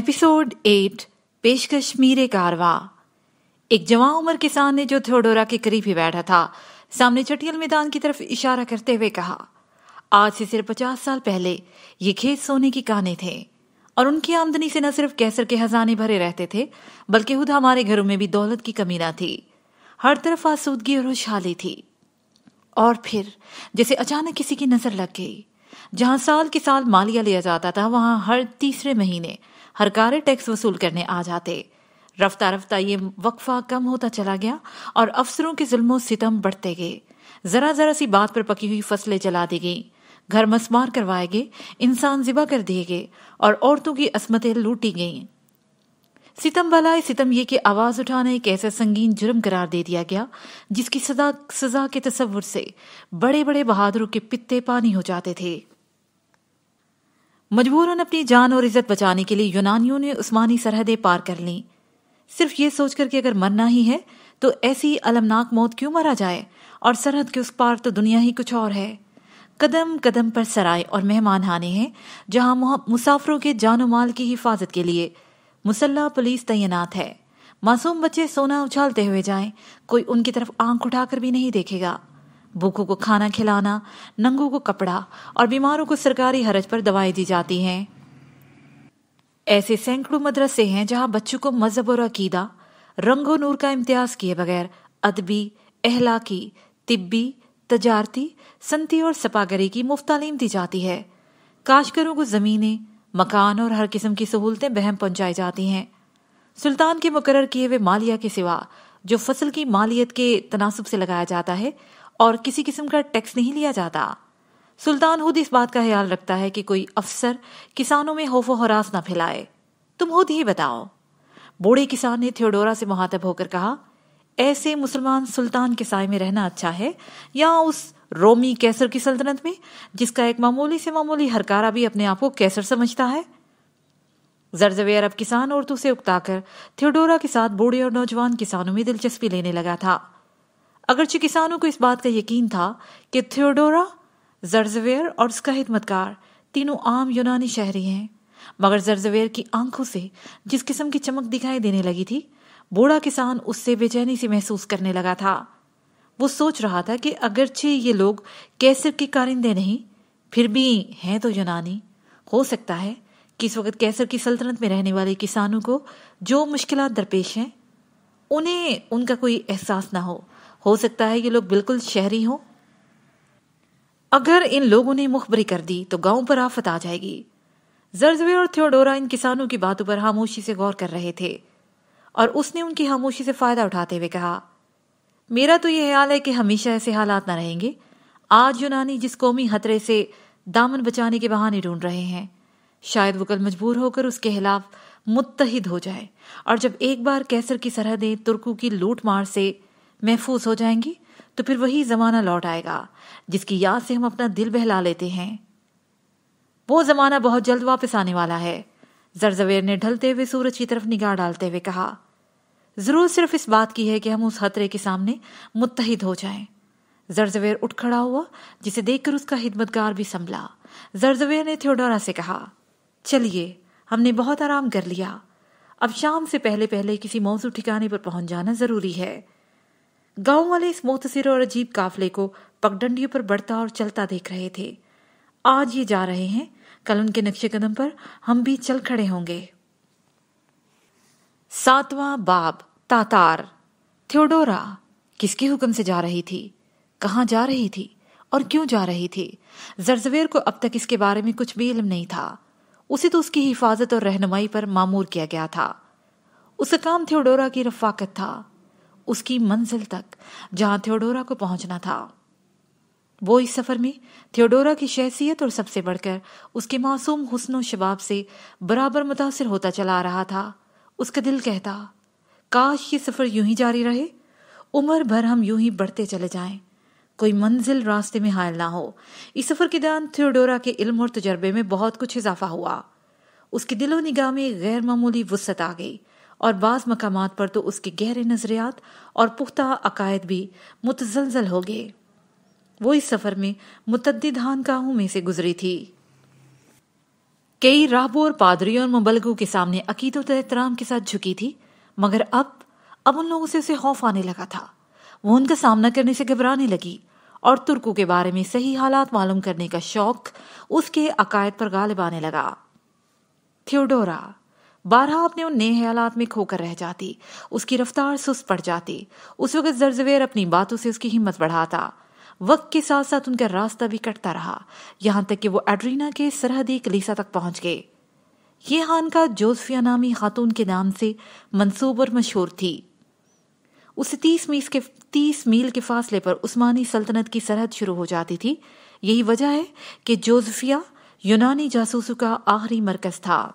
Episode 8 पेशकश मीरे कारवा। एक जवां उम्र किसान ने जो थियोडोरा के करीब ही बैठा था सामने चटियल मैदान की तरफ इशारा करते हुए कहा, आज से सिर्फ 50 साल पहले ये खेत सोने की काने थे और उनकी आमदनी से न सिर्फ कैसर के खजाने भरे रहते थे बल्कि खुद हमारे घरों में भी दौलत की कमी न थी। हर तरफ आसूदगी और खुशहाली थी। और फिर जैसे अचानक किसी की नजर लग गई, जहां साल के साल मालिया लिया जाता था वहां हर तीसरे महीने हरकारे टैक्स वसूल करने आ जाते। रफ्ता रफ्ता ये वक्फा कम होता चला गया और अफसरों के जुल्मों सितम बढ़ते गए। जरा जरा सी बात पर पकी हुई फसलें जला दी गई, घर मस्मार करवाए गए, इंसान जिबा कर दिए गए और औरतों की असमतें लूटी गईं। सितम बलाए सितम ये कि आवाज उठाना एक ऐसा संगीन जुर्म करार दे दिया गया जिसकी सजा के तसव्वुर से बड़े बड़े बहादुरों के पित्ते पानी हो जाते थे। मजबूरन अपनी जान और इज्जत बचाने के लिए यूनानियों ने उस्मानी सरहदें पार कर लीं, सिर्फ ये सोचकर कि अगर मरना ही है तो ऐसी अलमनाक मौत क्यों मरा जाए, और सरहद के उस पार तो दुनिया ही कुछ और है। कदम कदम पर सराय और मेहमान खाने हैं जहां मुसाफिरों के जानो माल की हिफाजत के लिए मुसल्ला पुलिस तैनात है। मासूम बच्चे सोना उछालते हुए जाएं, कोई उनकी तरफ आंख उठाकर भी नहीं देखेगा। भूखों को खाना खिलाना, नंगों को कपड़ा और बीमारों को सरकारी हरज पर दवाएं दी जाती हैं। ऐसे सैकड़ों मदरसे हैं जहां बच्चों को मजहब और अकीदा, रंगो नूर का इम्तियाज किए बगैर अदबी, अहलाकी, तिब्बी, तजारती, संती और सपागरी की मुफ्त तालीम दी जाती है। काश्तकारों को जमीनें, मकान और हर किस्म की सहूलतें बहम पहुंचाई जाती हैं। सुल्तान के मुकर्रर किए हुए मालिया के सिवा जो फसल की मालियत के तनासुब से लगाया जाता है और किसी किस्म का टैक्स नहीं लिया जाता। सुल्तान खुद इस बात का ख्याल रखता है कि कोई अफसर किसानों में खौफो हरास न फैलाए। तुम खुद ही बताओ। बूढ़े किसान ने थियोडोरा से मुहातब होकर कहा, ऐसे मुसलमान सुल्तान के साए में रहना अच्छा है या उस रोमी कैसर की सल्तनत में जिसका एक मामूली से मामूली हरकारा भी अपने आप को कैसर समझता है। जरजवेर अब किसान औरतों से उकताकर थियोडोरा के साथ बूढ़े और नौजवान किसानों में दिलचस्पी लेने लगा था। अगरचे किसानों को इस बात का यकीन था कि थियोडोरा, जरजवेर और उसका खिदमतकार तीनों आम यूनानी शहरी हैं, मगर जरजवेर की आंखों से जिस किस्म की चमक दिखाई देने लगी थी, बूढ़ा किसान उससे बेचैनी से महसूस करने लगा था। वो सोच रहा था कि अगरचे ये लोग कैसर के कारिंदे नहीं, फिर भी हैं तो यूनानी। हो सकता है कि इस वक्त कैसर की सल्तनत में रहने वाले किसानों को जो मुश्किलात दरपेश हैं उन्हें उनका कोई एहसास ना हो सकता है ये लोग बिल्कुल शहरी हों। अगर इन लोगों ने मुखबरी कर दी तो गांव पर आफत आ जाएगी। जरजवेर और थियोडोरा इन किसानों की बातों पर खामोशी से गौर कर रहे थे और उसने उनकी खामोशी से फायदा उठाते हुए कहा, मेरा तो ये ख्याल है कि हमेशा ऐसे हालात ना रहेंगे। आज यूनानी जिस कौमी खतरे से दामन बचाने के बहाने ढूंढ रहे हैं, शायद वो कल मजबूर होकर उसके खिलाफ मुत्तहिद हो जाए, और जब एक बार कैसर की सरहदें तुर्कों की लूट मार से महफूज हो जाएंगी तो फिर वही जमाना लौट आएगा जिसकी याद से हम अपना दिल बहला लेते हैं। वो जमाना बहुत जल्द वापस आने वाला है। जरजवेर ने ढलते हुए सूरज की तरफ निगाह डालते हुए कहा, जरूर सिर्फ इस बात की है कि हम उस खतरे के सामने मुत्तहिद हो जाएं। जरजवेर उठ खड़ा हुआ, जिसे देखकर उसका खिदमतगार भी संभला। जरजवेर ने थियोडोरा से कहा, चलिए हमने बहुत आराम कर लिया, अब शाम से पहले पहले किसी मौजू ठिकाने पर पहुंच जाना जरूरी है। गांव वाले इस मुख्तसिर और अजीब काफले को पगडंडियों पर बढ़ता और चलता देख रहे थे। आज ये जा रहे हैं, कल उनके नक्शे कदम पर हम भी चल खड़े होंगे। 7वां बाब, तातार। थियोडोरा किसके हुक्म से जा रही थी, कहां जा रही थी और क्यों जा रही थी? जरजवेर को अब तक इसके बारे में कुछ भी इल्म नहीं था। उसे तो उसकी हिफाजत और रहनुमाई पर मामूर किया गया था। उसका काम थियोडोरा की रफाकत था, उसकी मंजिल तक जहां थियोडोरा को पहुंचना था। वो इस सफर में थियोडोरा की शख्सियत और सबसे बढ़कर उसके मासूम हुस्न और शबाब से बराबर मुतासिर होता चला रहा था। उसका दिल कहता, काश ये सफर यूं ही जारी रहे, उम्र भर हम यूं ही बढ़ते चले जाएं, कोई मंजिल रास्ते में हायल ना हो। इस सफर के दौरान थियोडोरा के इल्म और तजर्बे में बहुत कुछ इजाफा हुआ। उसके दिलो निगाह में गैर मामूली वुसअत आ गई और बाज मकामात पर तो उसके गहरे नजरियात और पुख्ता अकायद भी मुतजलजल हो गए। वो इस सफर में मुतद्दिद खानकाहों में से गुजरी थी। کئی راہبوں اور پادریوں اور مبلغوں کے سامنے عقیدت و احترام کے ساتھ جھکی تھی، مگر اب ان لوگوں سے اسے خوف آنے لگا تھا۔ وہ ان کا سامنا کرنے سے گھبرانے لگی اور ترکوں کے بارے میں صحیح حالات معلوم کرنے کا شوق اس کے عقائد پر غالب آنے لگا۔ تھیوڈورا بارہا اپنے ان نئے خیالات میں کھو کر رہ جاتی، اس کی رفتار سست پڑ جاتی۔ اس وقت زرزویر اپنی باتوں سے اس کی ہمت بڑھاتا۔ وقت کے ساتھ ساتھ ان کا راستہ بھی کٹتا رہا، یہاں تک کہ وہ ایڈرینا کے سرحدی کلیسا تک پہنچ گئے۔ یہ خانقاہ جوزفیا نامی خاتون کے نام سے منسوب اور مشہور تھی۔ اسے 30 میل کے فاصلے پر عثمانی سلطنت کی سرحد شروع ہو جاتی تھی۔ یہی وجہ ہے کہ جوزفیا یونانی جاسوسوں کا آخری مرکز تھا۔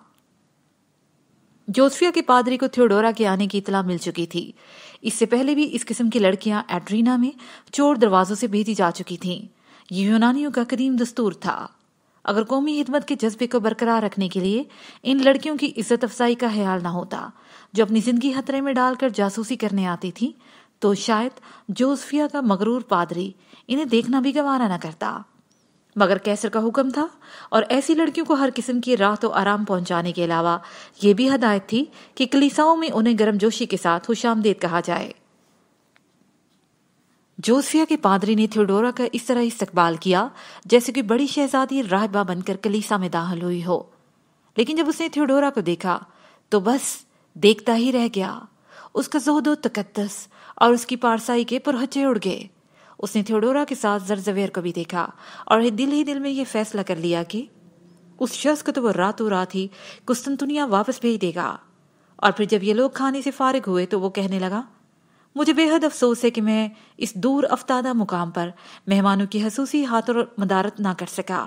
جوزفیا کے پادری کو تھیوڈورا کے آنے کی اطلاع مل چکی تھی۔ اس سے پہلے بھی اس قسم کی لڑکیاں ایڈرینا میں چور دروازوں سے بھیجی جا چکی تھیں۔ یہ یونانیوں کا قدیم دستور تھا۔ اگر قومی خدمت کے جذبے کو برقرار رکھنے کے لیے ان لڑکیوں کی عزت افزائی کا خیال نہ ہوتا جو اپنی زندگی خطرے میں ڈال کر جاسوسی کرنے آتی تھی، تو شاید جوزفیا کا مغرور پادری انہیں دیکھنا بھی گوارا نہ کرتا۔ مگر کیسر کا حکم تھا، اور ایسی لڑکیوں کو ہر قسم کی راحت و آرام پہنچانے کے علاوہ یہ بھی ہدایت تھی کہ کلیساؤں میں انہیں گرم جوشی کے ساتھ خوش آمدید کہا جائے۔ جوزفیا کے پادری نے تھیوڈورا کا اس طرح استقبال کیا جیسے کہ بڑی شہزادی راہبہ بن کر کلیسا میں داخل ہوئی ہو، لیکن جب اس نے تھیوڈورا کو دیکھا تو بس دیکھتا ہی رہ گیا۔ اس کا زہد و تقدس اور اس کی پارسائی کے پرہچے اڑ گئے۔ اس نے تھیوڈورا کے ساتھ زرزویر کو بھی دیکھا اور دل ہی دل میں یہ فیصلہ کر لیا کہ اس شخص کو تو وہ راتوں رات ہی قسطنطنیہ واپس بھیج دے گا۔ اور پھر جب یہ لوگ کھانے سے فارغ ہوئے تو وہ کہنے لگا، مجھے بے حد افسوس ہے کہ میں اس دور افتادہ مقام پر مہمانوں کی خصوصی خاطر مدارت نہ کر سکا۔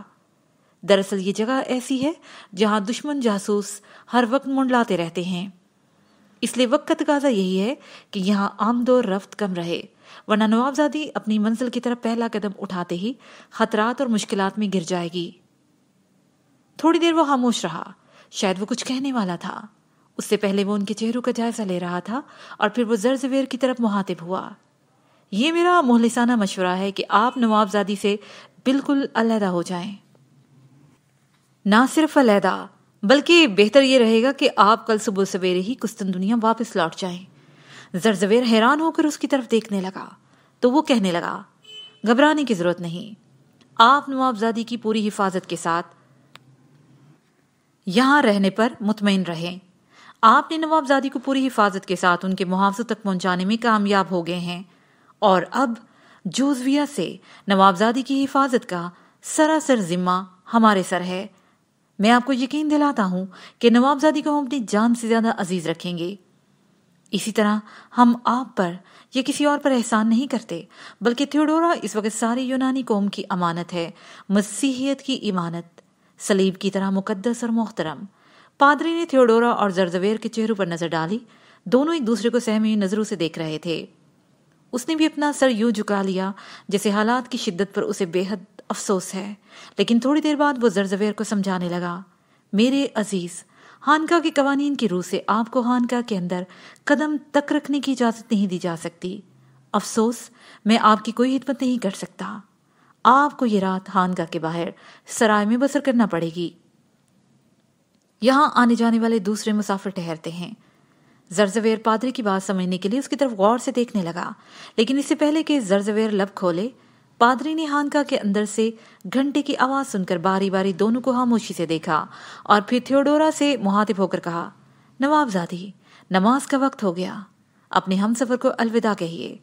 دراصل یہ جگہ ایسی ہے جہاں دشمن جاسوس ہر وقت منڈلاتے رہتے ہیں، اس لیے وقت کا تقاضا یہی ہے کہ یہاں آمد و رفت کم رہے، ورنہ نوابزادی اپنی منزل کی طرف پہلا قدم اٹھاتے ہی خطرات اور مشکلات میں گر جائے گی۔ تھوڑی دیر وہ خاموش رہا، شاید وہ کچھ کہنے والا تھا۔ اس سے پہلے وہ ان کے چہروں کا جائزہ لے رہا تھا، اور پھر وہ زرزویر کی طرف مخاطب ہوا۔ یہ میرا مخلصانہ مشورہ ہے کہ آپ نوابزادی سے بالکل علیحدہ ہو جائیں۔ نہ صرف علیحدہ، بلکہ بہتر یہ رہے گا کہ آپ کل صبح سویرے ہی قسطنطنیہ واپس لوٹ جائیں۔ زرزویر حیران ہو کر اس کی طرف دیکھنے لگا تو وہ کہنے لگا، گھبرانے کی ضرورت نہیں، آپ نوابزادی کی پوری حفاظت کے ساتھ یہاں رہنے پر مطمئن رہیں۔ آپ نے نوابزادی کو پوری حفاظت کے ساتھ ان کے محافظوں تک پہنچانے میں کامیاب ہو گئے ہیں، اور اب جوزفیا سے نوابزادی کی حفاظت کا سراسر ذمہ ہمارے سر ہے۔ میں آپ کو یقین دلاتا ہوں کہ نوابزادی کو ہم اپنی جان سے زیادہ عزیز رکھیں گے۔ اسی طرح ہم آپ پر یا کسی اور پر احسان نہیں کرتے، بلکہ تھیوڈورا اس وقت ساری یونانی قوم کی امانت ہے، مسیحیت کی امانت، صلیب کی طرح مقدس اور محترم۔ پادری نے تھیوڈورا اور زرزویر کے چہروں پر نظر ڈالی، دونوں ایک دوسرے کو سہمی نظروں سے دیکھ رہے تھے۔ اس نے بھی اپنا سر یوں جھکا لیا جیسے حالات کی شدت پر اسے بے حد افسوس ہے، لیکن تھوڑی دیر بعد وہ زرزویر کو سمجھانے لگا، میرے عزیز، خانقاہ کے قوانین کی روح سے آپ کو خانقاہ کے اندر قدم تک رکھنے کی اجازت نہیں دی جا سکتی۔ افسوس، میں آپ کی کوئی خدمت نہیں کر سکتا۔ آپ کو یہ رات خانقاہ کے باہر سرائے میں بسر کرنا پڑے گی۔ یہاں آنے جانے والے دوسرے مسافر ٹھہرتے ہیں۔ زرزویر پادری کی بات سمجھنے کے لیے اس کی طرف غور سے دیکھنے لگا، لیکن اس سے پہلے کہ زرزویر لب کھولے، پادری نے خانقاہ کے اندر سے گھنٹے کی آواز سن کر باری باری دونوں کو خاموشی سے دیکھا، اور پھر تھیوڈورا سے مخاطب ہو کر کہا، نوابزادی، نماز کا وقت ہو گیا، اپنے ہم سفر کو الوداع کہیے۔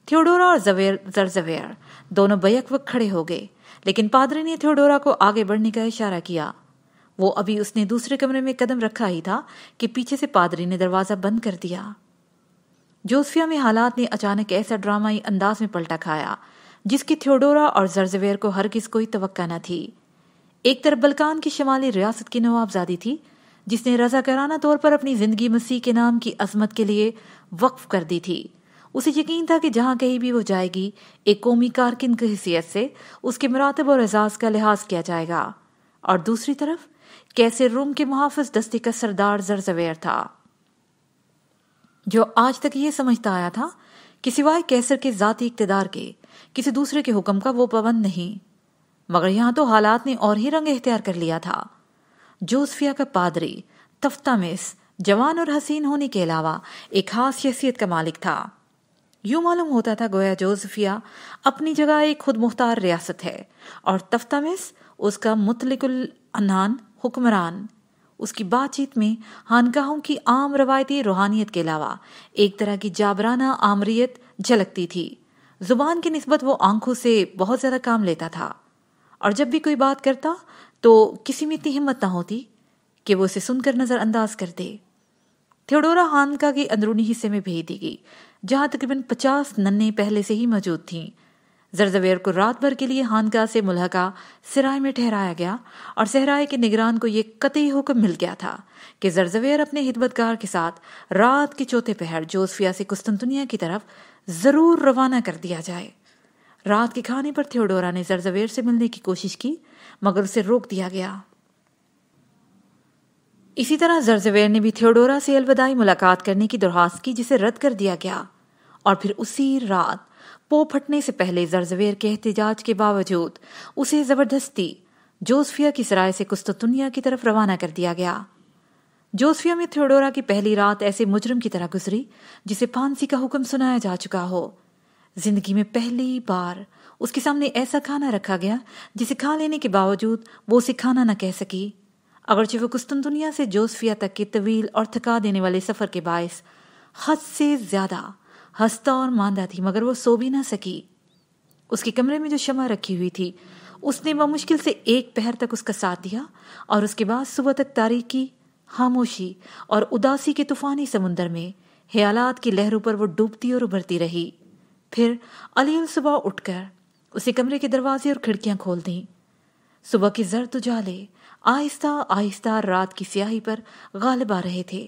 تھیوڈورا اور زرزویر دونوں بیک وقت کھڑے ہو گئے، لیکن پادری نے تھیوڈورا کو آگے بڑھنے کا اشارہ کیا۔ وہ ابھی اس نے دوسرے کمرے میں قدم رکھا ہی تھا کہ پیچھے سے پادری نے دروازہ بند کر دیا۔ جوزفیا میں حالات نے اچانک ایسا ڈرامائی انداز میں پلٹا کھایا جس کی تھیوڈورا اور زرزویر کو ہرگز کوئی توقع نہ تھی۔ ایک طرف بلکان کی شمالی ریاست کی نوابزادی تھی جس نے رضاکارانہ طور پر اپنی زندگی مسیح کے نام کی عظمت کے لیے وقف کر دی تھی۔ اسے یقین تھا کہ جہاں کہیں بھی وہ جائے گی ایک قومی کارکن کی حیثیت سے اس کے مراتب اور اعزاز کا لحاظ کیا جائے گا، اور دوسری طرف کیسے روم کے محافظ دستے کا سردار زرزویر تھا جو آج تک یہ سمجھتا آیا تھا کہ سوائے کیسر کے ذاتی اقتدار کے کسی دوسرے کے حکم کا وہ پابند نہیں، مگر یہاں تو حالات نے اور ہی رنگ اختیار کر لیا تھا۔ जोसफिया का पादरी तफ्तामिस जवान और हसीन होने के अलावा एक खास शख्सियत का मालिक था। यूं मालूम होता था गोया जोसफिया अपनी जगह एक खुद मुख्तार रियासत है और तफ्तामिस उसका मुतलिकुल अनान हुक्मरान। उसकी बातचीत में खानकाहों की आम रवायती रूहानियत के अलावा एक तरह की जाबराना आमरियत झलकती थी। जुबान की निस्बत वो आंखों से बहुत ज्यादा काम लेता था और जब भी कोई बात करता तो किसी में इतनी हिम्मत ना होती कि वो उसे सुनकर नजरअंदाज कर दे। थियोडोरा खानका के अंदरूनी हिस्से में भेज दी गई जहां तकरीबन 50 नन्हें पहले से ही मौजूद थीं। जरजवेर को रात भर के लिए खानका से मुल्हका सराय में ठहराया गया और सहराय के निगरान को ये कतई हुक्म मिल गया था कि जरजवेर अपने हिदमतगार के साथ रात के चौथे पहर जोसफिया से कुस्तुनतुनिया की तरफ जरूर रवाना कर दिया जाए। रात के खाने पर थियोडोरा ने जरजवेर से मिलने की कोशिश की मगर उसे रोक दिया गया। इसी तरह जरजवेर ने भी थियोडोरा से अलविदाई मुलाकात करने की दरख्वास्त की जिसे रद्द कर दिया गया और फिर उसी रात पो फटने से पहले जरजवेर के एहतिजाज के बावजूद उसे जबरदस्ती जोसफिया की सराय से कुस्तुनतुनिया की तरफ रवाना कर दिया गया। जोसफिया में थियोडोरा की पहली रात ऐसे मुजरिम की तरह गुजरी जिसे फांसी का हुक्म सुनाया जा चुका हो। जिंदगी में पहली बार उसके सामने ऐसा खाना रखा गया जिसे खा लेने के बावजूद वो उसे खाना न कह सकी। अगरचे वो कुस्तुनतुनिया से जोसफिया तक के तवील और थका देने वाले सफर के बायस हद से ज्यादा हंसता और मांदा थी मगर वो सो भी ना सकी। उसके कमरे में जो शमा रखी हुई थी उसने मुश्किल से एक पहर तक उसका साथ दिया और उसके बाद सुबह तक तारीकी, खामोशी और उदासी के तूफानी समुंदर में ख्यालात की लहरों पर वो डूबती और उभरती रही। फिर अलील सुबह उठकर उसे कमरे के दरवाजे और खिड़कियां खोल दी। सुबह के जर्द उजाले आहिस्ता आहिस्ता रात की स्याही पर गालिब आ रहे थे।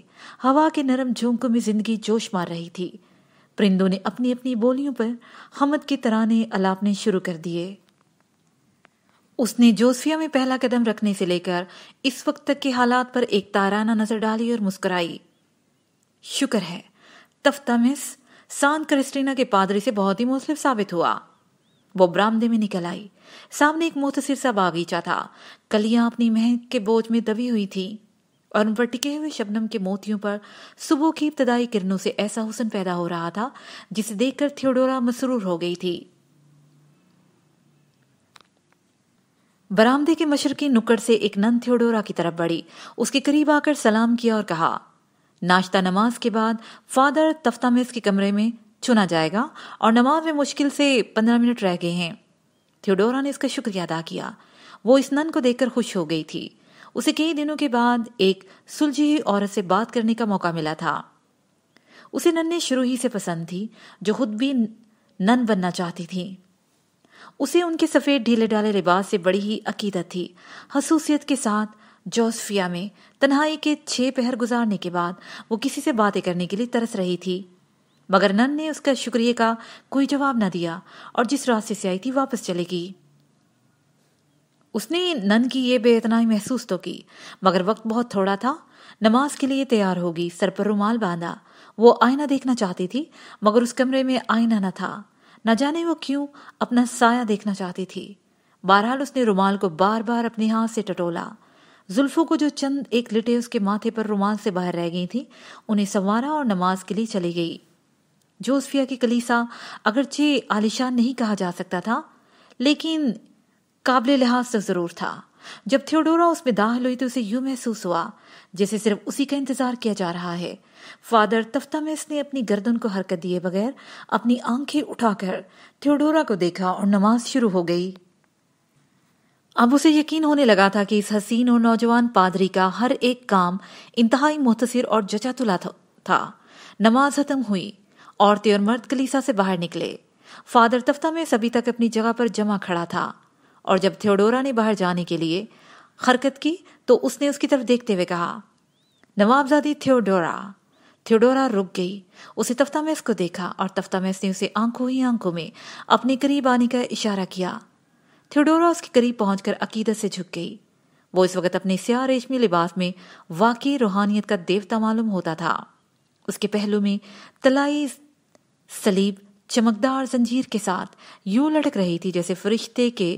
हवा के नरम झोंकों में जिंदगी जोश मार रही थी। परिंदों ने अपनी अपनी बोलियों पर हमद के तराने अलापने शुरू कर दिए। उसने जोसफिया में पहला कदम रखने से लेकर इस वक्त तक के हालात पर एक ताराना नजर डाली और मुस्कुराई। शुक्र है तफ्तामिस सान क्रिस्टीना के पादरी से बहुत ही मुस्लिम साबित हुआ। वो बरामदे में निकल आई। सामने एक मुख्तसर सा बागीचा था। कलियां अपनी महक के बोझ में दबी हुई थी और उन पर टिके हुए शबनम के मोतियों पर सुबह की इब्तदाई किरणों से ऐसा हुस्न पैदा हो रहा था जिसे देखकर थियोडोरा मसरूर हो गई थी। बरामदे के मशरकी नुक्कड़ से एक नन थियोडोरा की तरफ बढ़ी, उसके करीब आकर सलाम किया और कहा, नाश्ता नमाज के बाद फादर तफ्तामिस के कमरे में चुना जाएगा और नमाज में मुश्किल से 15 मिनट रह गए हैं। थियोडोरा ने इसका शुक्रिया अदा किया। वो इस नन को देखकर खुश हो गई थी। उसे कई दिनों के बाद एक सुलझी हुई औरत से बात करने का मौका मिला था। उसे नन्हे शुरू ही से पसंद थी जो खुद भी नन बनना चाहती थी। उसे उनके सफेद ढीले ढाले लिबास से बड़ी ही अकीदत थी। हसूसियत के साथ जोसफिया में तन्हाई के 6 पहर गुजारने के बाद वो किसी से बातें करने के लिए तरस रही थी मगर नन ने उसका शुक्रिया का कोई जवाब न दिया और जिस रास्ते से आई थी वापस चली गई। उसने नन की ये बेइतनाई महसूस तो की मगर वक्त बहुत थोड़ा था। नमाज के लिए तैयार होगी, सर पर रुमाल बांधा। वो आईना देखना चाहती थी मगर उस कमरे में आईना न था। न जाने वो क्यों अपना साया देखना चाहती थी। बहरहाल उसने रुमाल को बार बार अपने हाथ से टटोला। जुल्फों को जो चंद एक लिटे उसके माथे पर रुमाल से बाहर रह गई थी उन्हें संवारा और नमाज के लिए चली गई। जोसफिया की कलीसा अगरचे आलिशान नहीं कहा जा सकता था लेकिन काबिल लिहाज तो जरूर था। जब थियोडोरा उसमें दाखिल हुई तो उसे यूं महसूस हुआ जैसे सिर्फ उसी का इंतजार किया जा रहा है। फादर तफ्तामिस ने अपनी गर्दन को हरकत दिए बगैर अपनी आंखें उठाकर थियोडोरा को देखा और नमाज शुरू हो गई। अब उसे यकीन होने लगा था कि इस हसीन और नौजवान पादरी का हर एक काम इंतहाई मुख्तसर और जचा तुला था। नमाज खत्म हुई। औरतें और मर्द कलीसा से बाहर निकले। फादर तफ्तामिस अभी तक अपनी जगह पर जमा खड़ा था और जब थियोडोरा ने बाहर जाने के लिए हरकत की तो उसने उसकी तरफ देखते हुए कहा, नवाबजादी थियोडोरा। थियोडोरा रुक गई। उसे तफ्तामिस को देखा और तफ्तामिस ने उसे आंखों ही आंखों में अपने करीब आने का इशारा किया। थियोडोरा उसके करीब पहुंचकर अकीदत से झुक गई। वो इस वक्त अपने स्याह रेशमी लिबास में वाकई रूहानियत का देवता मालूम होता था। उसके पहलू में तलाई सलीब चमकदार जंजीर के साथ यूं लटक रही थी जैसे फरिश्ते के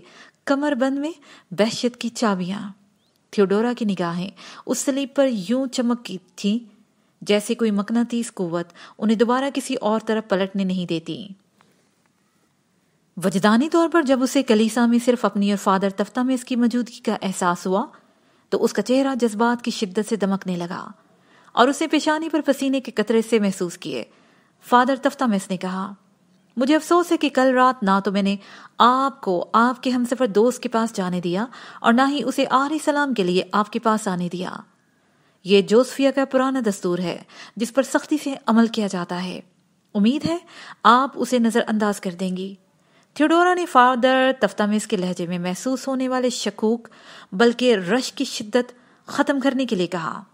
कमरबंद में बहशत की चाबियां। थियोडोरा की निगाहें उस सलीब पर यूं चमकती थीं जैसे कोई मकनातीस कुव्वत उन्हें दोबारा किसी और तरफ पलटने नहीं देती। वजदानी तौर पर जब उसे कलीसा में सिर्फ अपनी और फादर तफ्तामेस की मौजूदगी का एहसास हुआ तो उसका चेहरा जज्बात की शिद्दत से दमकने लगा और उसने पेशानी पर पसीने के कतरे से महसूस किए। फादर तफ्तामेस ने कहा, मुझे अफसोस है कि कल रात ना तो मैंने आपको आपके हमसफर दोस्त के पास जाने दिया और ना ही उसे आखिरी सलाम के लिए आपके पास आने दिया। ये जोसफिया का पुराना दस्तूर है जिस पर सख्ती से अमल किया जाता है। उम्मीद है आप उसे नजरअंदाज कर देंगी। थियोडोरा ने फादर तफ्तामेस के लहजे में महसूस होने वाले शकूक बल्कि रश की शिद्दत खत्म करने के लिए कहा,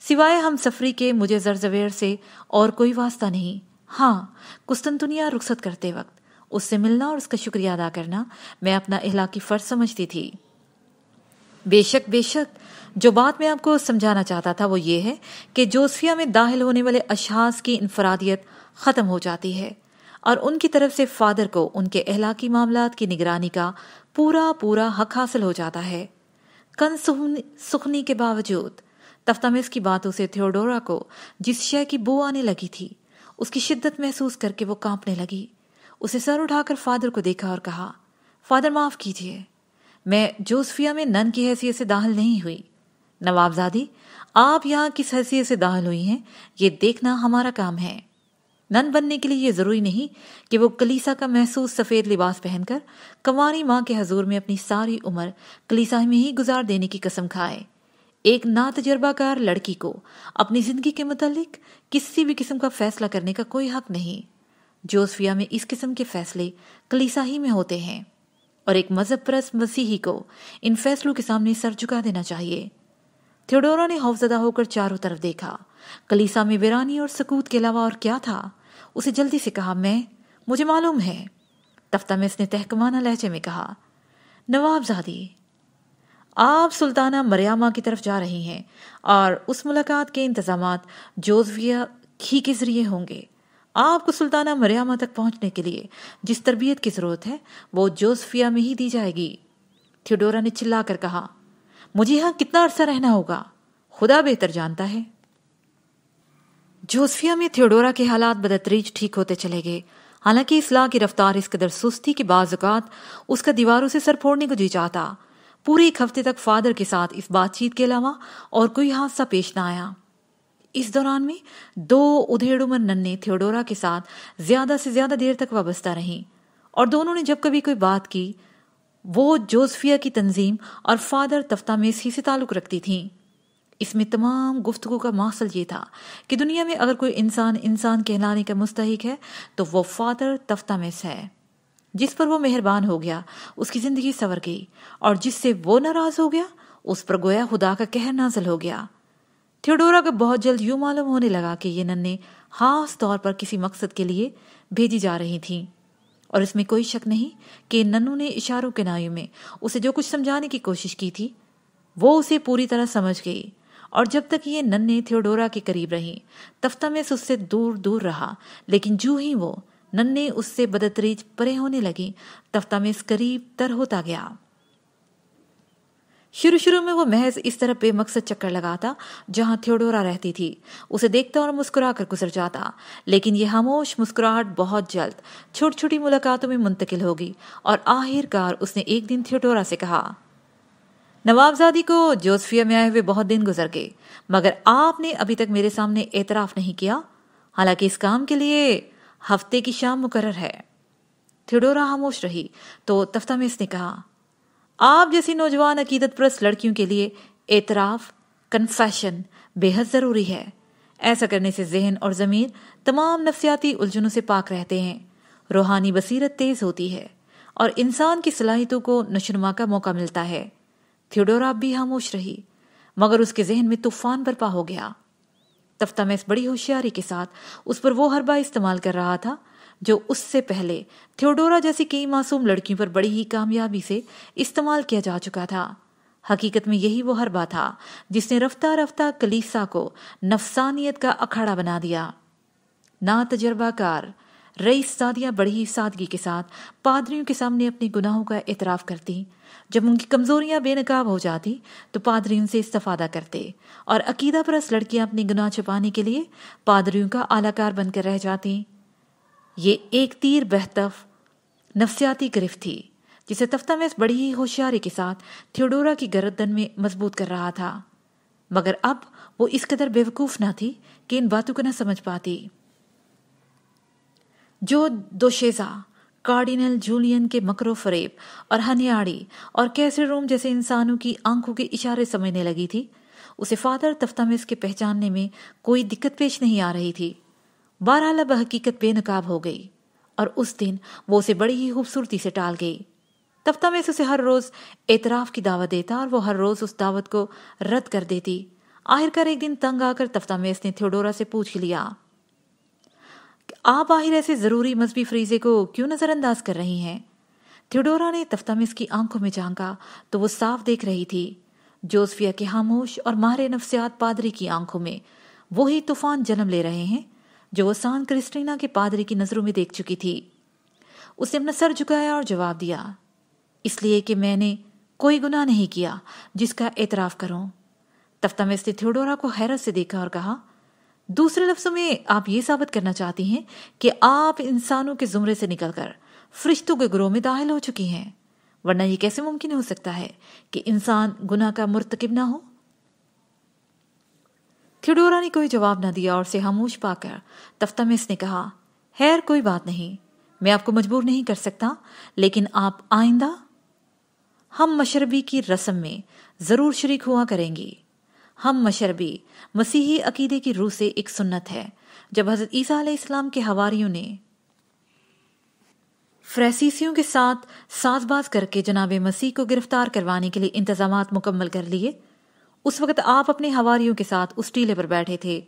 सिवाय हम सफरी के मुझे जरजवेर से और कोई वास्ता नहीं। हाँ, कुस्तुनतुनिया रुखसत करते वक्त उससे मिलना और उसका शुक्रिया अदा करना मैं अपना इखलाकी फर्ज समझती थी। बेशक जो बात मैं आपको समझाना चाहता था वो ये है कि जोसफिया में दाखिल होने वाले अशखास की इनफरादियत खत्म हो जाती है और उनकी तरफ से फादर को उनके इखलाकी मामलात की निगरानी का पूरा हक हासिल हो जाता है। कन सुखनी के बावजूद तफ्तामेस की बातों से थियोडोरा को जिस शय की बू आने लगी थी उसकी शिद्दत महसूस करके वो कांपने लगी। उसे सर उठाकर फादर को देखा और कहा, फादर माफ कीजिए, मैं जोसफिया में नन की हैसियत से दाखिल नहीं हुई। नवाबजादी, आप यहाँ किस हैसियत से दाखिल हुई हैं ये देखना हमारा काम है। नन बनने के लिए ये जरूरी नहीं कि वो कलीसा का महसूस सफेद लिबास पहनकर कंवारी माँ के हजूर में अपनी सारी उम्र कलीसा में ही गुजार देने की कसम खाए। एक नातजर्बाकार लड़की को अपनी जिंदगी के मुतालिक किसी भी किस्म का फैसला करने का कोई हक नहीं। जोसफिया में इस किस्म के फैसले कलीसा ही में होते हैं और एक मजहब परस्त मसीही को इन फैसलों के सामने सर झुका देना चाहिए। थियोडोरा ने खौफजदा होकर चारों तरफ देखा। कलीसा में वीरानी और सकूत के अलावा और क्या था? उसे जल्दी से कहा, मुझे मालूम है। तफ्तामेस ने तहकमाना लहजे में कहा, नवाबजादी, आप सुल्ताना मरियामा की तरफ जा रही हैं और उस मुलाकात के इंतजामात जोसफिया ही के जरिए होंगे। आपको सुल्ताना मरियामा तक पहुंचने के लिए जिस तरबियत की जरूरत है वो जोसफिया में ही दी जाएगी। थियोडोरा ने चिल्लाकर कहा, मुझे यहाँ कितना अरसा रहना होगा खुदा बेहतर जानता है। जोसफिया में थियोडोरा के हालात बदतरीज ठीक होते चले गए। हालांकि इस्लाह की रफ्तार इस कदर सुस्ती कि बाज़ औक़ात उसका दीवारों से सर फोड़ने को जी चाहता। पूरे एक हफ्ते तक फादर के साथ इस बातचीत के अलावा और कोई हादसा पेश न आया। इस दौरान में 2 उधेड़ उम्र नन्हे थियोडोरा के साथ ज्यादा से ज्यादा देर तक वाबस्ता रहीं और दोनों ने जब कभी कोई बात की वो जोसफिया की तंजीम और फादर तफ्तामेस ही से ताल्लुक रखती थीं। इसमें तमाम गुफ्तगू का मकसद ये था कि दुनिया में अगर कोई इंसान कहलाने का मुस्तहिक है तो वो फादर तफ्तामेस है। जिस पर वो मेहरबान हो गया उसकी जिंदगी संवर गई और जिससे वो नाराज हो गया उस पर गोया खुदा का कहर नाज़िल हो गया। थियोडोरा को बहुत जल्द यूं मालूम होने लगा कि ये नन्हे खास तौर पर किसी मकसद के लिए भेजी जा रही थीं और इसमें कोई शक नहीं कि नन्नू ने इशारों के नायों में उसे जो कुछ समझाने की कोशिश की थी वो उसे पूरी तरह समझ गई। और जब तक ये नन्हे थियोडोरा के करीब रही तफ्तामेस उससे दूर रहा, लेकिन जो ही वो नन्हे उससे बदतरीज परे होने लगी तफ्तामेस करीब तर होता गया। शुरू में वो महज इस तरह बेमकसद चक्कर लगाता जहां थियोडोरा रहती थी, उसे देखता और मुस्कुरा कर गुजर जाता। लेकिन ये खामोश मुस्कुराहट बहुत जल्द छोटी छोटी मुलाकातों में मुंतकिल होगी और आखिरकार उसने एक दिन थियोडोरा से कहा, नवाबजादी को जोसफिया में आए हुए बहुत दिन गुजर गए मगर आपने अभी तक मेरे सामने एतराफ नहीं किया। हालांकि इस काम के लिए हफ्ते की शाम मुकर्रर है। थियोडोरा खामोश रही तो तफ्तामेस ने कहा, आप जैसी नौजवान अकीदत परस्त लड़कियों के लिए एतराफ कन्फेशन बेहद जरूरी है। ऐसा करने से जहन और ज़मीर तमाम नफ्सियाती उलझनों से पाक रहते हैं, रूहानी बसीरत तेज होती है और इंसान की सलाहियतों को नशनुमा का मौका मिलता है। थियोडोरा भी खामोश रही मगर उसके जहन में तूफान बर्पा हो गया। तफ्तामेस बड़ी होशियारी के साथ उस पर वो हरबा इस्तेमाल कर रहा था जो उससे पहले थियोडोरा जैसी कई मासूम लड़कियों पर बड़ी ही कामयाबी से इस्तेमाल किया जा चुका था। हकीकत में यही वो हरबा था जिसने रफ्ता रफ्ता कलीसा को नफसानियत का अखाड़ा बना दिया। ना तजर्बाकार رئیس زادیاں بڑی ہی سادگی کے ساتھ پادریوں کے سامنے اپنے گناہوں کا اعتراف کرتی۔ جب ان کی کمزوریاں بے نقاب ہو جاتی تو پادری ان سے استفادہ کرتے، اور عقیدہ پرست لڑکیاں اپنے گناہ چھپانے کے لیے پادریوں کا اعلی کار بن کر رہ جاتی۔ یہ ایک تیر بہتف نفسیاتی گرفت تھی جسے تفتمیس بڑی ہی ہوشیاری کے ساتھ تھیوڈورا کی گردن میں مضبوط کر رہا تھا، مگر اب وہ اس قدر بیوقوف نہ تھی کہ ان باتوں کو نہ سمجھ پاتی۔ جو دوشیزا کارڈینل جولین کے مکر و فریب اور ہنیاڑی اور کیسر روم جیسے انسانوں کی آنکھوں کے اشارے سمجھنے لگی تھی، اسے فادر تفتمیس کے پہچاننے میں کوئی دقت پیش نہیں آ رہی تھی۔ بہرحال اب حقیقت بے نقاب ہو گئی، اور اس دن وہ اسے بڑی ہی خوبصورتی سے ٹال گئی۔ تفتمیس اسے ہر روز اعتراف کی دعوت دیتا اور وہ ہر روز اس دعوت کو رد کر دیتی۔ آخرکار ایک دن تنگ آ کر تفتمیس نے تھیوڈورا سے پوچھ لیا کہ آپ آخر ایسے ضروری مذہبی فریضے کو کیوں نظر انداز کر رہی ہیں؟ تھیوڈورا نے تفتمیس کی آنکھوں میں جھانکا تو وہ صاف دیکھ رہی تھی۔ جوزفیا کے خاموش اور ماہر نفسیات پادری کی آنکھوں میں وہی طوفان جنم لے رہے ہیں جو وہ سان کرسٹینا کے پادری کی نظروں میں دیکھ چکی تھی۔ اس نے اپنا سر جھکایا اور جواب دیا، اس لیے کہ میں نے کوئی گناہ نہیں کیا جس کا اعتراف کروں۔ تفتمیس نے تھیوڈورا کو حیرت سے دیکھا اور کہا، دوسرے لفظوں میں آپ یہ ثابت کرنا چاہتی ہیں کہ آپ انسانوں کے زمرے سے نکل کر فرشتوں کے گروہ میں داخل ہو چکی ہیں، ورنہ یہ کیسے ممکن ہو سکتا ہے کہ انسان گناہ کا مرتکب نہ ہو؟ تھیوڈورا نے کوئی جواب نہ دیا اور اسے خاموش پا کر تفتمیس نے کہا، خیر کوئی بات نہیں، میں آپ کو مجبور نہیں کر سکتا، لیکن آپ آئندہ ہم مشربی کی رسم میں ضرور شریک ہوا کریں گی۔ ہم مشربی مسیحی عقیدے کی روح سے ایک سنت ہے۔ جب حضرت عیسیٰ علیہ السلام کے حواریوں نے فریسیسیوں کے ساتھ ساز باز کر کے جناب مسیح کو گرفتار کروانے کے لیے انتظامات مکمل کر لیے، اس وقت آپ اپنے حواریوں کے ساتھ اس ٹیلے پر بیٹھے تھے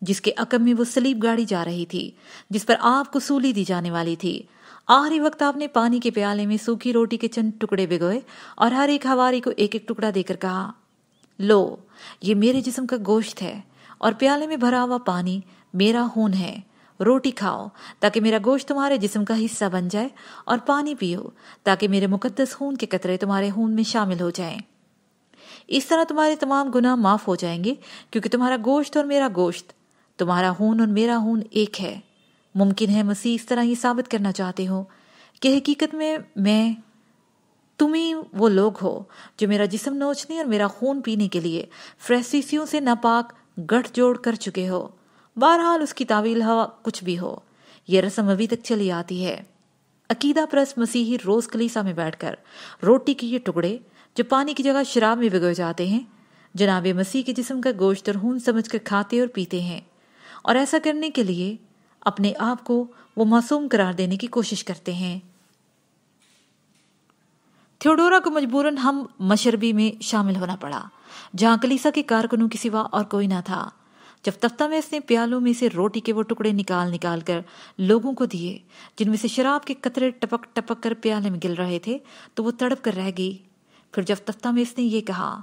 جس کے عقب میں وہ صلیب گاڑی جا رہی تھی جس پر آپ کو سولی دی جانے والی تھی۔ آخری وقت آپ نے پانی کے پیالے میں سوکھی روٹی کے چند ٹکڑے بھگوئے اور ہر ایک حواری کو ایک ایک ٹکڑا دے کر کہا، لو یہ میرے جسم کا گوشت ہے، اور پیالے میں بھرا ہوا پانی میرا خون ہے۔ روٹی کھاؤ تاکہ میرا گوشت تمہارے جسم کا حصہ بن جائے، اور پانی پیو تاکہ میرے مقدس خون کے قطرے تمہارے خون میں شامل ہو جائیں۔ اس طرح تمہارے تمام گناہ معاف ہو جائیں گے، کیونکہ تمہارا گوشت اور میرا گوشت، تمہارا خون اور میرا خون ایک ہے۔ ممکن ہے مسیح اس طرح یہ ثابت کرنا چاہتے ہو کہ حقیقت میں تم ہی وہ لوگ ہو جو میرا جسم نوچنے اور میرا خون پینے کے لیے فریسیسیوں سے ناپاک گٹھ جوڑ کر چکے ہو۔ بہرحال اس کی تعویل ہوا کچھ بھی ہو، یہ رسم ابھی تک چلی آتی ہے۔ عقیدہ پرست مسیحی روز کلیسا میں بیٹھ کر روٹی کے یہ ٹکڑے جو پانی کی جگہ شراب میں بھگوئے جاتے ہیں جناب مسیح کے جسم کا گوشت اور خون سمجھ کر کھاتے اور پیتے ہیں، اور ایسا کرنے کے لیے اپنے آپ کو وہ معصوم قرار دینے کی کوشش کرتے ہیں۔ تھیوڈورا کو مجبوراً ہم مشربی میں شامل ہونا پڑا، جہاں کلیسا کے کارکنوں کے سوا اور کوئی نہ تھا۔ جب تفتمیس نے پیالوں میں سے روٹی کے وہ ٹکڑے نکال کر لوگوں کو دیے جن میں سے شراب کے قطرے ٹپک ٹپک کر پیالے میں گر رہے تھے، تو وہ تڑپ کر رہ گئی۔ پھر جب تفتمیس نے یہ کہا،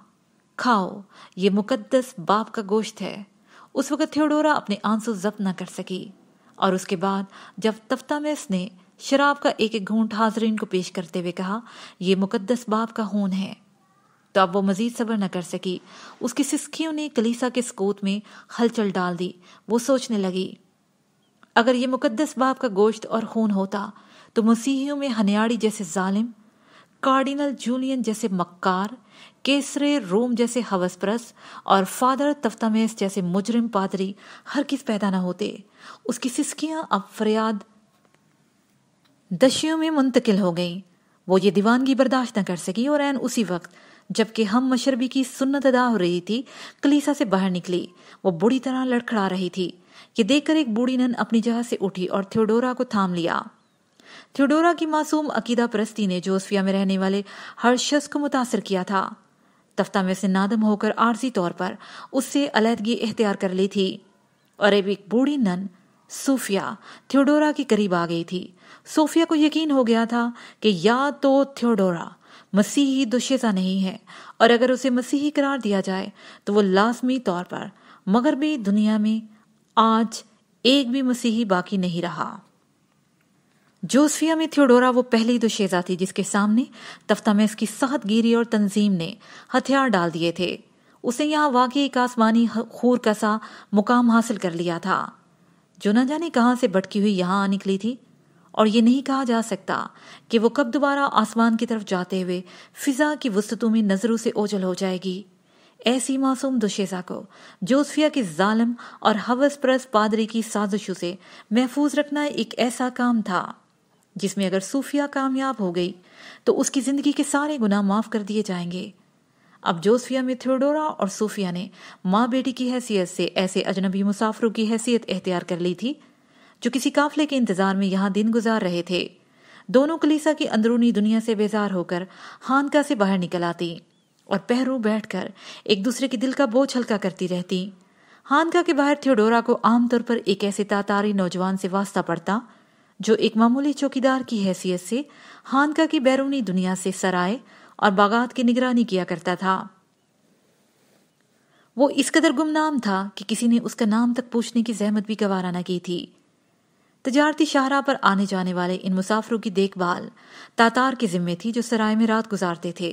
کھاؤ یہ مقدس باپ کا گوشت ہے، اس وقت تھیوڈورا اپنے آنسو ضبط نہ کر سکی، اور اس کے بعد جب تفتمیس نے شراب کا ایک ایک گھونٹ حاضرین کو پیش کرتے ہوئے کہا، یہ مقدس باپ کا خون ہے، تو اب وہ مزید صبر نہ کر سکی۔ اس کی سسکیوں نے کلیسا کے سکوت میں ہلچل ڈال دی۔ وہ سوچنے لگی، اگر یہ مقدس باپ کا گوشت اور خون ہوتا تو مسیحیوں میں ہنیاڑی جیسے ظالم، کارڈینل جولین جیسے مکار، کیسر روم جیسے ہوس پرست اور فادر تفتمیس جیسے مجرم پادری ہرگز پیدا نہ ہوتے۔ اس کی سسکیاں اب فریاد دشیوں میں منتقل ہو گئیں۔ وہ یہ دیوانگی برداشت نہ کر سکی، اور عین اسی وقت جبکہ ہم مشربی کی سنت ادا ہو رہی تھی، کلیسا سے باہر نکلی۔ وہ بری طرح لڑکھڑا رہی تھی۔ یہ دیکھ کر ایک بوڑھی نن اپنی جگہ سے اٹھی اور تھیوڈورا کو تھام لیا۔ تھیوڈورا کی معصوم عقیدہ پرستی نے جوزفیا میں رہنے والے ہر شخص کو متاثر کیا تھا۔ تفتمیس نے نادم ہو کر عارضی طور پر اس سے علیحدگی اختیار کر لی تھی، اور اب ایک بوڑھی نن صوفیا تھیوڈورا کے قریب آ گئی تھی۔ صوفیا کو یقین ہو گیا تھا کہ یا تو تھیوڈورا مسیحی دوشیزہ نہیں ہے، اور اگر اسے مسیحی قرار دیا جائے تو وہ لازمی طور پر مغربی دنیا میں آج ایک بھی مسیحی باقی نہیں رہا۔ जोसफिया में थियोडोरा वो पहली दुशेजा थी जिसके सामने तफ्तामेस की सख्त गिरी और तंजीम ने हथियार डाल दिए थे। उसे यहाँ वाकई एक आसमानी खूर का सा मुकाम हासिल कर लिया था, जो न जाने कहाँ से भटकी हुई यहाँ आ निकली थी। और ये नहीं कहा जा सकता कि वो कब दोबारा आसमान की तरफ जाते हुए फिजा की वस्तुओं में नजरों से ओझल हो जाएगी। ऐसी मासूम दुशेजा को जोसफिया के जालिम और हवसप्रस्त पादरी की साजिशों से महफूज रखना एक ऐसा काम था जिसमें अगर सूफिया कामयाब हो गई तो उसकी जिंदगी के सारे गुनाह माफ कर दिए जाएंगे। अब जोसफिया में थियोडोरा और सूफिया ने माँ बेटी की हैसियत से ऐसे अजनबी मुसाफिरों की हैसियत इख्तियार कर ली थी जो किसी काफले के इंतजार में यहाँ दिन गुजार रहे थे। दोनों कलीसा की अंदरूनी दुनिया से बेजार होकर खानका से बाहर निकल आती और पहरू बैठकर एक दूसरे के दिल का बोझ हल्का करती रहती। खानका के बाहर थियोडोरा को आमतौर पर एक ऐसे तातारी नौजवान से वास्ता पड़ता जो एक मामूली चौकीदार की हैसियत से खानका की बैरूनी दुनिया से सराय और बागात की निगरानी किया करता था। वो इस कदर गुमनाम था कि किसी ने उसका नाम तक पूछने की जहमत भी गवारा न की थी। तजारती शाहराह पर आने जाने वाले इन मुसाफिरों की देखभाल तातार की जिम्मे थी जो सराय में रात गुजारते थे।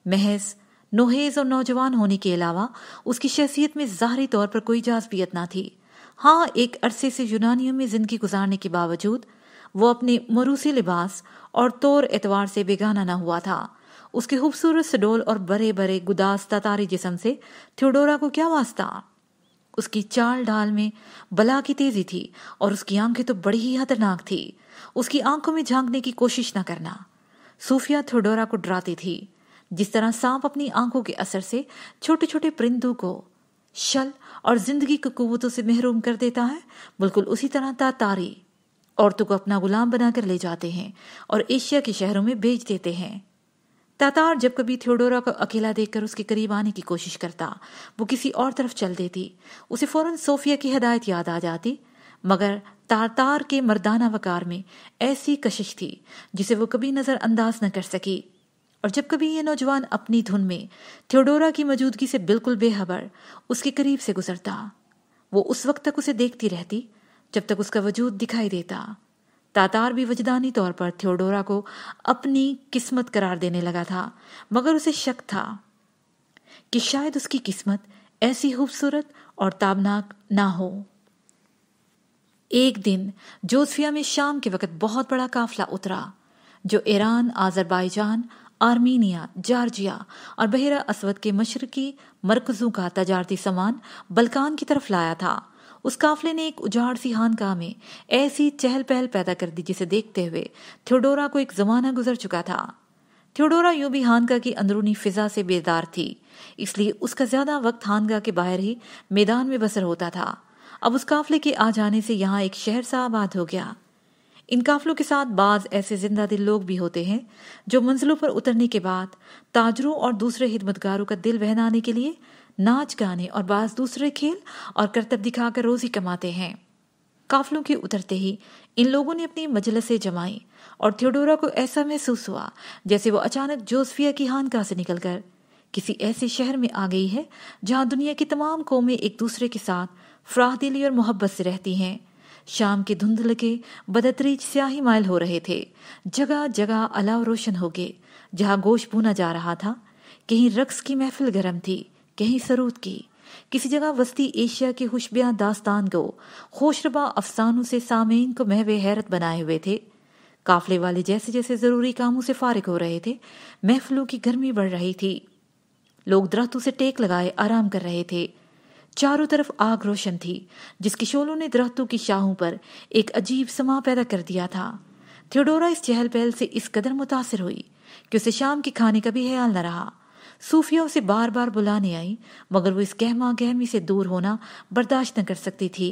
महज नोहेज और नौजवान होने के अलावा उसकी शख्सियत में ज़ाहरी तौर पर कोई जाज़बियत न थी। हाँ, एक अरसे से यूनानियों में जिंदगी गुजारने के बावजूद वो अपने मरूसी लिबास और तौर एतवार से बेगाना न हुआ था। उसके खूबसूरत सडोल और बड़े बड़े गुदास तातारी जिस्म से थियोडोरा को क्या वास्ता। उसकी चाल ढाल में बला की तेजी थी और उसकी आंखें तो बड़ी ही खतरनाक थी। उसकी आंखों में झांकने की कोशिश न करना। सूफिया थियोडोरा को डराती थी। जिस तरह सांप अपनी आंखों के असर से छोटे छोटे परिंदों को शल और जिंदगी की कुव्वतों से महरूम कर देता है, बिल्कुल उसी तरह तातारी औरतों को अपना गुलाम बनाकर ले जाते हैं और एशिया के शहरों में बेच देते हैं। तातार जब कभी थियोडोरा को अकेला देखकर उसके करीब आने की कोशिश करता, वो किसी और तरफ चल देती। उसे फौरन सोफिया की हदायत याद आ जाती, मगर तातार के मर्दाना वकार में ऐसी कशिश थी जिसे वो कभी नजरअंदाज न कर सकी। और जब कभी ये नौजवान अपनी धुन में थियोडोरा की मौजूदगी से बिल्कुल बेखबर उसके करीब से गुजरता, वो उस वक्त तक उसे देखती रहती जब तक उसका वजूद दिखाई देता। तातार भी वजदानी तौर पर थियोडोरा को अपनी किस्मत करार देने लगा था, मगर उसे शक था कि शायद उसकी किस्मत ऐसी खूबसूरत और ताबनाक ना हो। एक दिन जोसफिया में शाम के वक्त बहुत बड़ा काफला उतरा जो ईरान, आज़रबाईजान, आर्मीनिया, जॉर्जिया और बहरा असवद के मशरकी मरकजों का तजारती सामान बल्कान की तरफ लाया था। उस काफले ने एक उजाड़ सी खानकाह में ऐसी चहल पहल पैदा कर दी जिसे देखते हुए थियोडोरा को एक जमाना गुजर चुका था। थियोडोरा यूं भी खानकाह की अंदरूनी फिजा से बेदार थी, इसलिए उसका ज्यादा वक्त खानकाह के बाहर ही मैदान में बसर होता था। अब उस काफले के आ जाने से यहाँ एक शहर सा आबाद हो गया। इन काफलों के साथ बाज ऐसे जिंदा दिल लोग भी होते हैं जो मंजिलों पर उतरने के बाद ताजरों और दूसरे खिदमतगारों का दिल बहलाने के लिए नाच गाने और बाज दूसरे खेल और करतब दिखाकर रोजी कमाते हैं। काफलों के उतरते ही इन लोगों ने अपनी मजलिसें जमाई और थियोडोरा को ऐसा महसूस हुआ जैसे वो अचानक जोसफिया की खानकाह से निकलकर किसी ऐसे शहर में आ गई है जहां दुनिया की तमाम कौमें एक दूसरे के साथ फराहदिली और मोहब्बत से रहती हैं। शाम के धुंधलके बदतरीज स्याही माइल हो रहे थे। जगह जगह अलाव रोशन हो गए जहां गोश्त भूना जा रहा था। कहीं रक्स की महफिल गर्म थी, कहीं सरूद की। किसी जगह वस्ती एशिया के खुशबियां दास्तान को खुशरबा अफसानों से सामीन को महवे हैरत बनाए हुए थे। काफले वाले जैसे जैसे जरूरी कामों से फारिग हो रहे थे, महफिलों की गर्मी बढ़ रही थी। लोग दरख्तों से टेक लगाए आराम कर रहे थे। चारों तरफ आग रोशन थी जिसकी शोलों ने दरख्तों की शाहों पर एक अजीब समा पैदा कर दिया था। थियोडोरा इस चहल पहल से इस कदर मुतासिर हुई कि उसे शाम के खाने का भी ख्याल न रहा। सूफिया उसे बार बार बुलाने आई, मगर वो इस गहमा गहमी से दूर होना बर्दाश्त न कर सकती थी।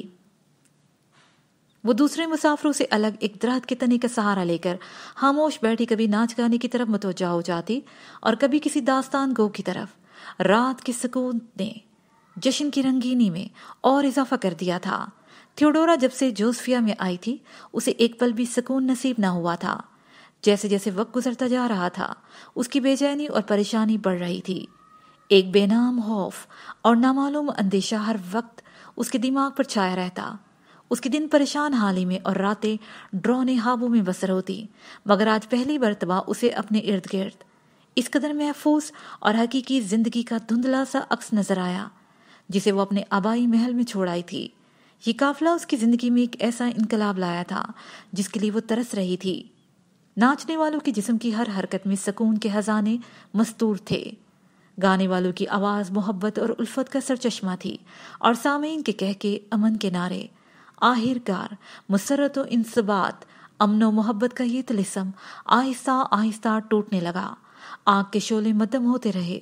वो दूसरे मुसाफिरों से अलग एक दरख्त के तने का सहारा लेकर खामोश बैठी कभी नाच गाने की तरफ मुतवज्जा हो जाती और कभी किसी दास्तान गो की तरफ। रात के सुकून ने जश्न की रंगीनी में और इजाफा कर दिया था। थियोडोरा जब से जोसफिया में आई थी उसे एक पल भी सुकून नसीब न हुआ था। जैसे जैसे वक्त गुजरता जा रहा था उसकी बेचैनी और परेशानी बढ़ रही थी। एक बेनाम खौफ और नामालूम अंदेशा हर वक्त उसके दिमाग पर छाया रहता। اس کے دن پریشان حالی میں اور راتیں ڈرونے خوابوں میں بسر ہوتی، مگر آج پہلی مرتبہ اسے اپنے ارد گرد اس قدر محفوظ اور حقیقی زندگی کا دھندلا سا عکس نظر آیا جسے وہ اپنے آبائی محل میں چھوڑ آئی تھی۔ یہ قافلہ اس کی زندگی میں ایک ایسا انقلاب لایا تھا جس کے لیے وہ ترس رہی تھی۔ ناچنے والوں کے جسم کی ہر حرکت میں سکون کے خزانے مستور تھے، گانے والوں کی آواز محبت اور الفت کا سرچشمہ تھی، اور سامعین کے کہکے امن کے نعرے۔ آخر کار مسرت و انصبات، امن و محبت کا یہ طلسم آہستہ آہستہ ٹوٹنے لگا۔ آگ کے شعلے مدھم ہوتے رہے،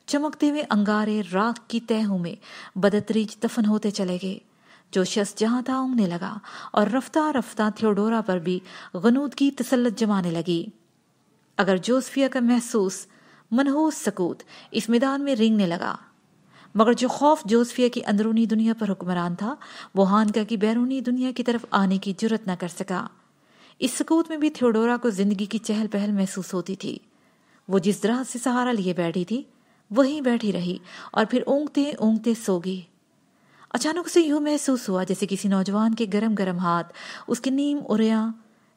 چمکتے ہوئے انگارے راکھ کی تہوں میں بدتریج دفن ہوتے چلے گئے۔ جو شخص جہاں تھا اونگنے لگا اور رفتہ رفتہ تھیوڈورا پر بھی غنودگی تسلط جمانے لگی۔ اگر جوزفیا کا محسوس منحوس سکوت اس میدان میں رینگنے لگا، مگر جو خوف جوزفیا کی اندرونی دنیا پر حکمران تھا وہ ہانکا کی بیرونی دنیا کی طرف آنے کی جرت نہ کر سکا۔ اس سکوت میں بھی تھیوڈورا کو زندگی کی چہل پہل محسوس ہوتی تھی۔ وہ جس طرح سے سہارا لیے بیٹھی تھی وہیں بیٹھی رہی اور پھر اونگتے اونگتے سو گئی۔ اچانک اسے یوں محسوس ہوا جیسے کسی نوجوان کے گرم گرم ہاتھ اس کے نیم اریاں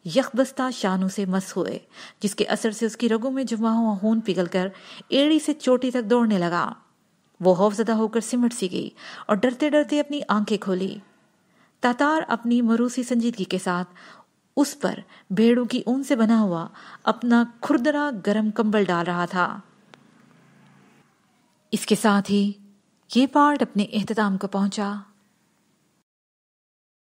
یخبستہ شانوں سے مس ہوئے، جس کے اثر سے اس کی رگوں میں جمع ہوا خون پگھل کر ایڑی سے چوٹی تک دوڑنے لگا۔ وہ خوفزدہ ہو کر سمٹ سی گئی اور ڈرتے ڈرتے اپنی آنکھیں کھولی۔ تاتار اپنی مروسی سنجیدگی کے ساتھ اس پر بھیڑوں کی اون سے بنا ہوا اپنا کھردرا گرم کمبل ڈال رہا تھا۔ اس کے ساتھ ہی یہ پارٹ اپنے اختتام کو پہنچا۔